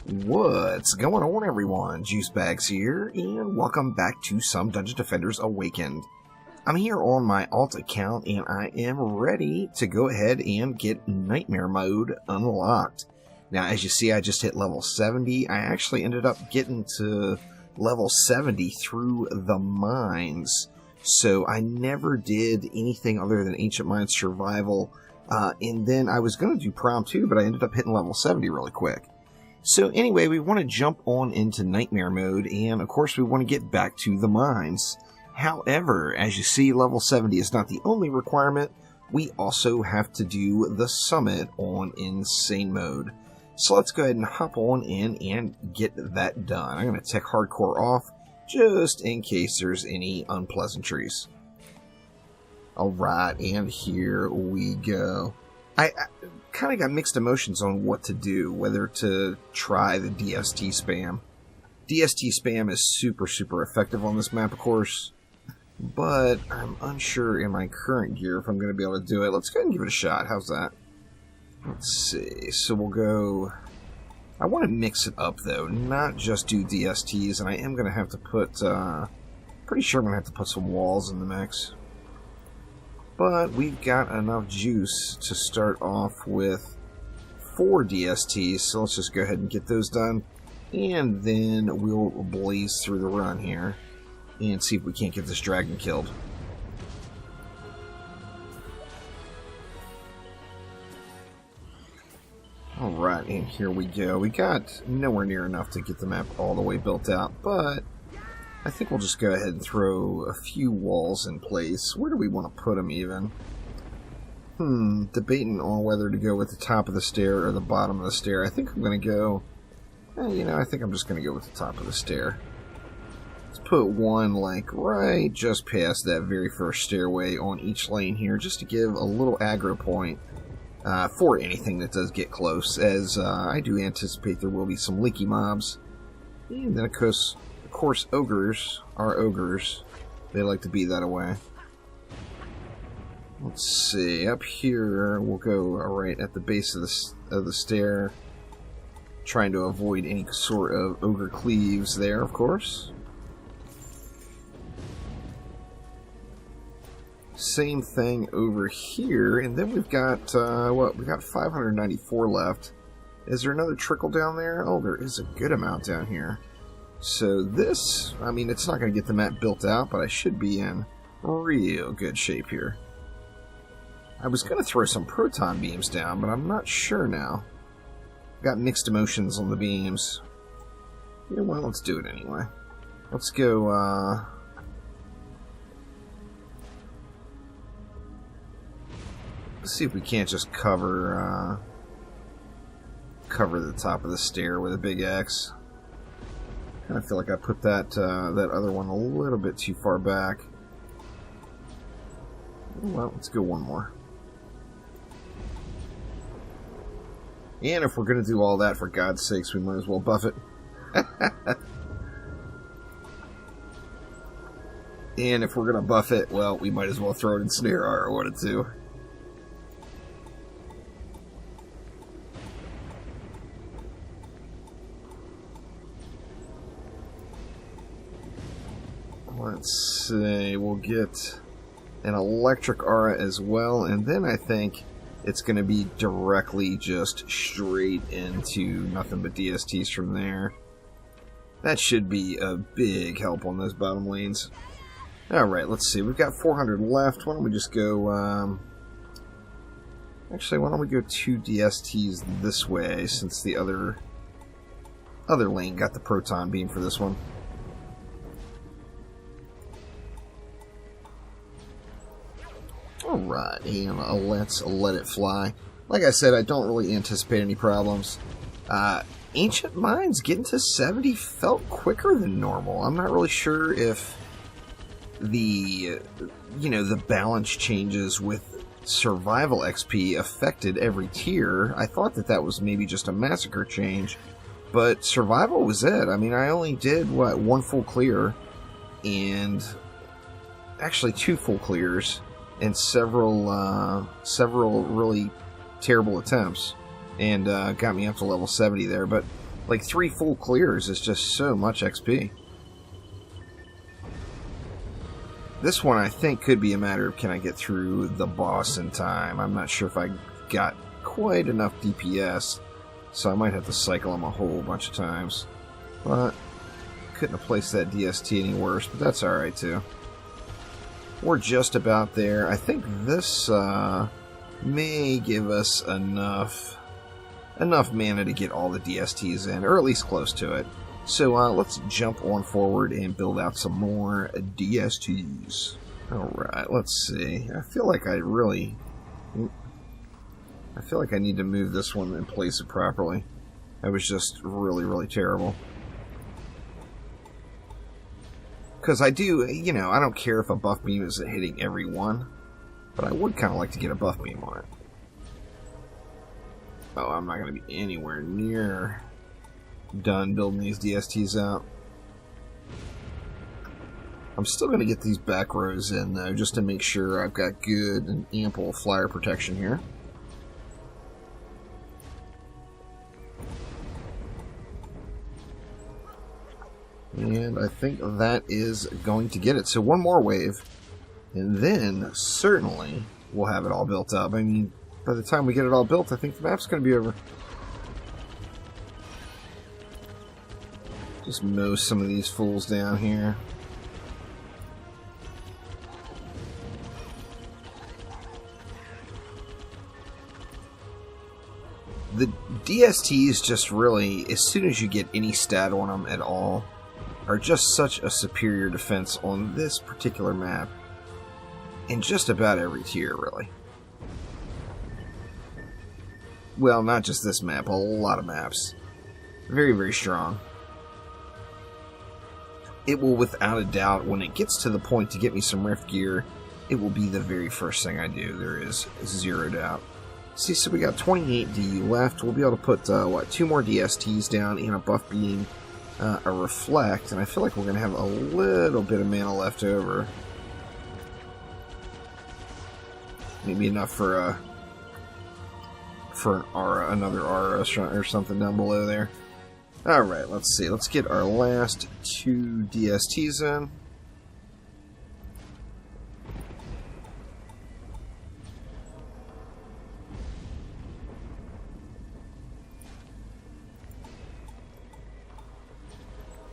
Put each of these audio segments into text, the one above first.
What's going on, everyone? Juicebags here, and welcome back to some Dungeon Defenders Awakened. I'm here on my alt account, and I am ready to go ahead and get Nightmare Mode unlocked. Now, as you see, I just hit level 70. I actually ended up getting to level 70 through the mines, so I never did anything other than Ancient Mines Survival, and then I was going to do Prom too, but I ended up hitting level 70 really quick. So anyway, we want to jump on into Nightmare Mode, and of course we want to get back to the mines. However, as you see, level 70 is not the only requirement. We also have to do the summit on Insane Mode. So let's go ahead and hop on in and get that done. I'm going to take Hardcore off, just in case there's any unpleasantries. Alright, and here we go. I kind of got mixed emotions on what to do, whether to try the DST spam. DST spam is super effective on this map, of course, but I'm unsure in my current gear if I'm going to be able to do it. Let's go ahead and give it a shot. How's that? Let's see. So we'll go... I want to mix it up, though, not just do DSTs, and I am going to have to put... pretty sure I'm going to have to put some walls in the mix. But we've got enough juice to start off with 4 DSTs, so let's just go ahead and get those done. And then we'll blaze through the run here and see if we can't get this dragon killed. Alright, and here we go. We got nowhere near enough to get the map all the way built out, but I think we'll just go ahead and throw a few walls in place. Where do we want to put them even? Debating on whether to go with the top of the stair or the bottom of the stair. I think I'm going to go... I think I'm just going to go with the top of the stair. Let's put one, like, right just past that very first stairway on each lane here, just to give a little aggro point for anything that does get close, as I do anticipate there will be some leaky mobs. And then, of course, ogres are ogres. They like to be that way. Let's see. Up here, we'll go right at the base of the stair, trying to avoid any sort of ogre cleaves there, of course. Same thing over here, and then we've got we got 594 left. Is there another trickle down there? Oh, there is a good amount down here. So this, I mean, it's not going to get the map built out, but I should be in real good shape here. I was going to throw some proton beams down, but I'm not sure now. Got mixed emotions on the beams. You know what, let's do it anyway. Let's go, let's see if we can't just cover the top of the stair with a big X. I feel like I put that that other one a little bit too far back. Well, let's go one more. And if we're going to do all that, for God's sakes, we might as well buff it. And if we're going to buff it, well, we might as well throw it in Snare or what it do. Let's see, we'll get an electric aura as well, and then I think it's going to be directly just straight into nothing but DSTs from there. That should be a big help on those bottom lanes. Alright, let's see, we've got 400 left. Why don't we just go, actually, why don't we go 2 DSTs this way, since the other lane got the proton beam for this one. Alright, and let's let it fly. Like I said, I don't really anticipate any problems. Ancient Mines getting to 70 felt quicker than normal. I'm not really sure if the balance changes with survival XP affected every tier. I thought that was maybe just a massacre change, but survival was it. I mean, I only did, one full clear, and actually 2 full clears, and several really terrible attempts, and got me up to level 70 there. But Like 3 full clears is just so much XP. This one I think could be a matter of can I get through the boss in time. I'm not sure if I got quite enough DPS, so I might have to cycle him a whole bunch of times. But couldn't have placed that DST any worse, but that's alright too. We're just about there. I think this may give us enough mana to get all the DSTs in, or at least close to it. So let's jump on forward and build out some more DSTs. Alright, let's see. I feel like I need to move this one and place it properly. That was just really, really terrible. Because I do, you know, I don't care if a buff beam isn't hitting every one, but I would kind of like to get a buff beam on it. Oh, I'm not going to be anywhere near done building these DSTs out. I'm still going to get these back rows in, though, just to make sure I've got good and ample flyer protection here. And I think that is going to get it. So one more wave, and then certainly we'll have it all built up. I mean, by the time we get it all built, I think the map's going to be over. Just mow some of these fools down here. The DSTs just really, as soon as you get any stat on them at all, are just such a superior defense on this particular map. In just about every tier, really. Well, not just this map, a lot of maps. Very, very strong. It will, without a doubt, when it gets to the point to get me some Rift gear, it will be the very first thing I do. There is zero doubt. See, so we got 28 DU left. We'll be able to put, 2 more DSTs down and a buff beam, a reflect, and I feel like we're going to have a little bit of mana left over. Maybe enough for an aura, another aura or something down below there. Alright, let's see. Let's get our last 2 DSTs in.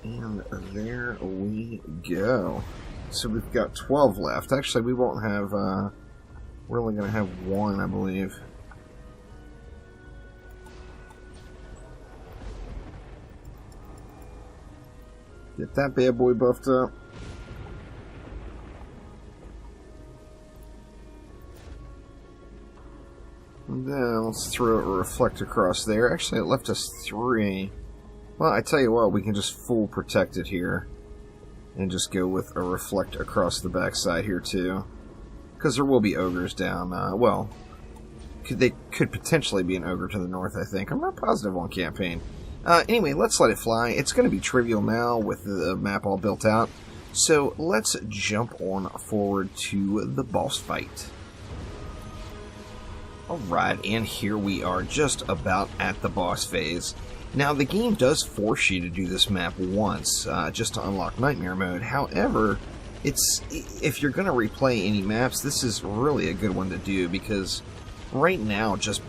And there we go. So we've got 12 left. Actually, we won't have, we're only going to have 1, I believe. Get that bad boy buffed up. And then let's throw a reflect across there. Actually, it left us 3. Well, I tell you what, we can just full protect it here. And just go with a reflect across the backside here, too. Because there will be ogres down, well, they could potentially be an ogre to the north, I think. I'm not positive on campaign. Anyway, let's let it fly. It's going to be trivial now with the map all built out. So let's jump on forward to the boss fight. Alright, and here we are just about at the boss phase. Now, the game does force you to do this map once, just to unlock Nightmare Mode. However, if you're going to replay any maps, this is really a good one to do, because right now, just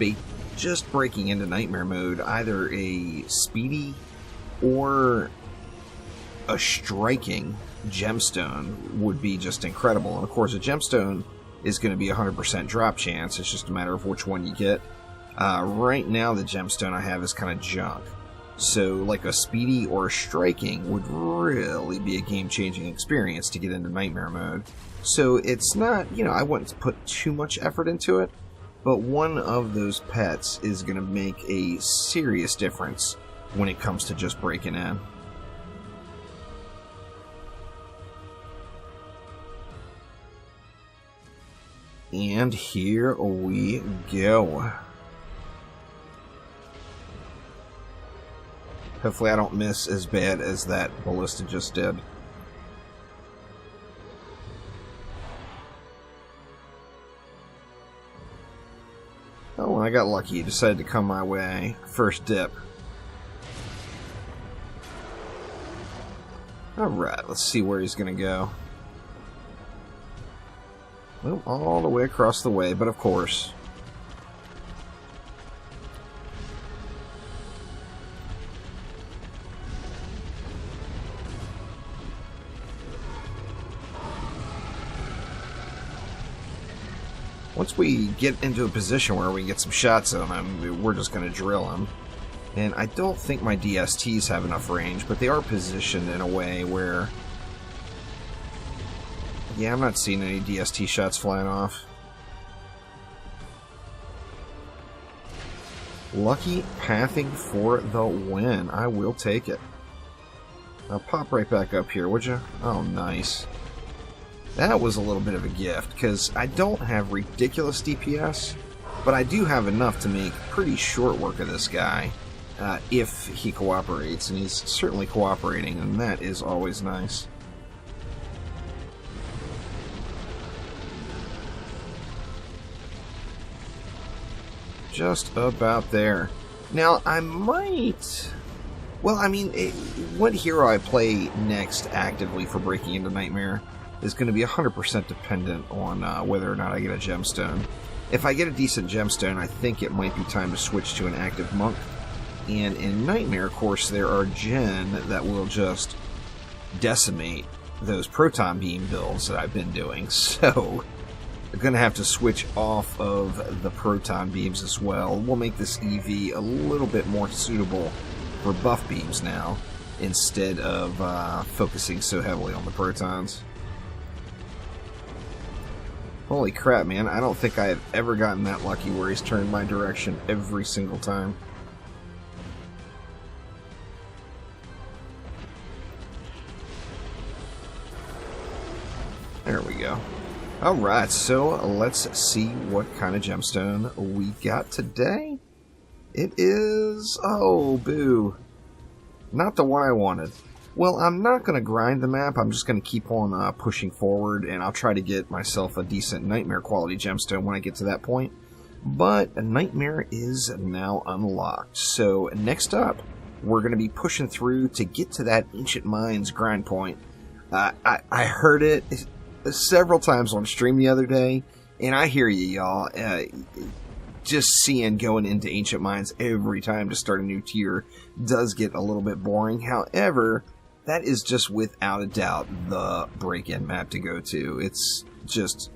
breaking into Nightmare Mode, either a speedy or a striking gemstone would be just incredible. And of course, a gemstone is going to be 100% drop chance. It's just a matter of which one you get. Right now, the gemstone I have is kind of junk. So, like a speedy or a striking would really be a game-changing experience to get into Nightmare Mode. So, it's not, you know, I wouldn't put too much effort into it, but one of those pets is going to make a serious difference when it comes to just breaking in. And here we go. Hopefully I don't miss as bad as that ballista just did. Oh, and I got lucky. He decided to come my way. First dip. Alright, let's see where he's going to go. Well, all the way across the way, but of course. Once we get into a position where we can get some shots on him, we're just going to drill him. And I don't think my DSTs have enough range, but they are positioned in a way where... Yeah, I'm not seeing any DST shots flying off. Lucky pathing for the win. I will take it. Now pop right back up here, would you? Oh, nice. That was a little bit of a gift, because I don't have ridiculous DPS, but I do have enough to make pretty short work of this guy, if he cooperates, and he's certainly cooperating, and that is always nice. Just about there. Now, I might... Well, I mean, what hero I play next actively for breaking into Nightmare is going to be 100% dependent on whether or not I get a gemstone. If I get a decent gemstone, I think it might be time to switch to an active monk. And in Nightmare, of course, there are gen that will just decimate those proton beam builds that I've been doing. So I'm going to have to switch off of the proton beams as well. We'll make this EV a little bit more suitable for buff beams now, instead of focusing so heavily on the protons. Holy crap, man. I don't think I have ever gotten that lucky where he's turned my direction every single time. There we go. Alright, so let's see what kind of gemstone we got today. It is... oh, boo. Not the one I wanted. Well, I'm not going to grind the map. I'm just going to keep on pushing forward, and I'll try to get myself a decent Nightmare quality gemstone when I get to that point. But a Nightmare is now unlocked. So next up, we're going to be pushing through to get to that Ancient Mines grind point. I heard it several times on stream the other day, and I hear you, y'all. Just seeing going into Ancient Mines every time to start a new tier does get a little bit boring. However, that is just without a doubt the break-in map to go to. It's just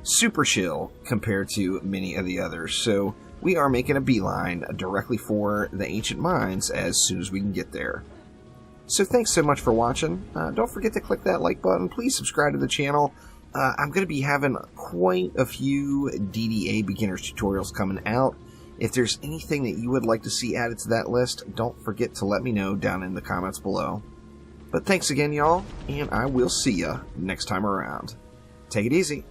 super chill compared to many of the others. So we are making a beeline directly for the Ancient Mines as soon as we can get there. So thanks so much for watching. Don't forget to click that like button. Please subscribe to the channel. I'm going to be having quite a few DDA beginners tutorials coming out. If there's anything that you would like to see added to that list, don't forget to let me know down in the comments below. But thanks again, y'all, and I will see ya next time around. Take it easy.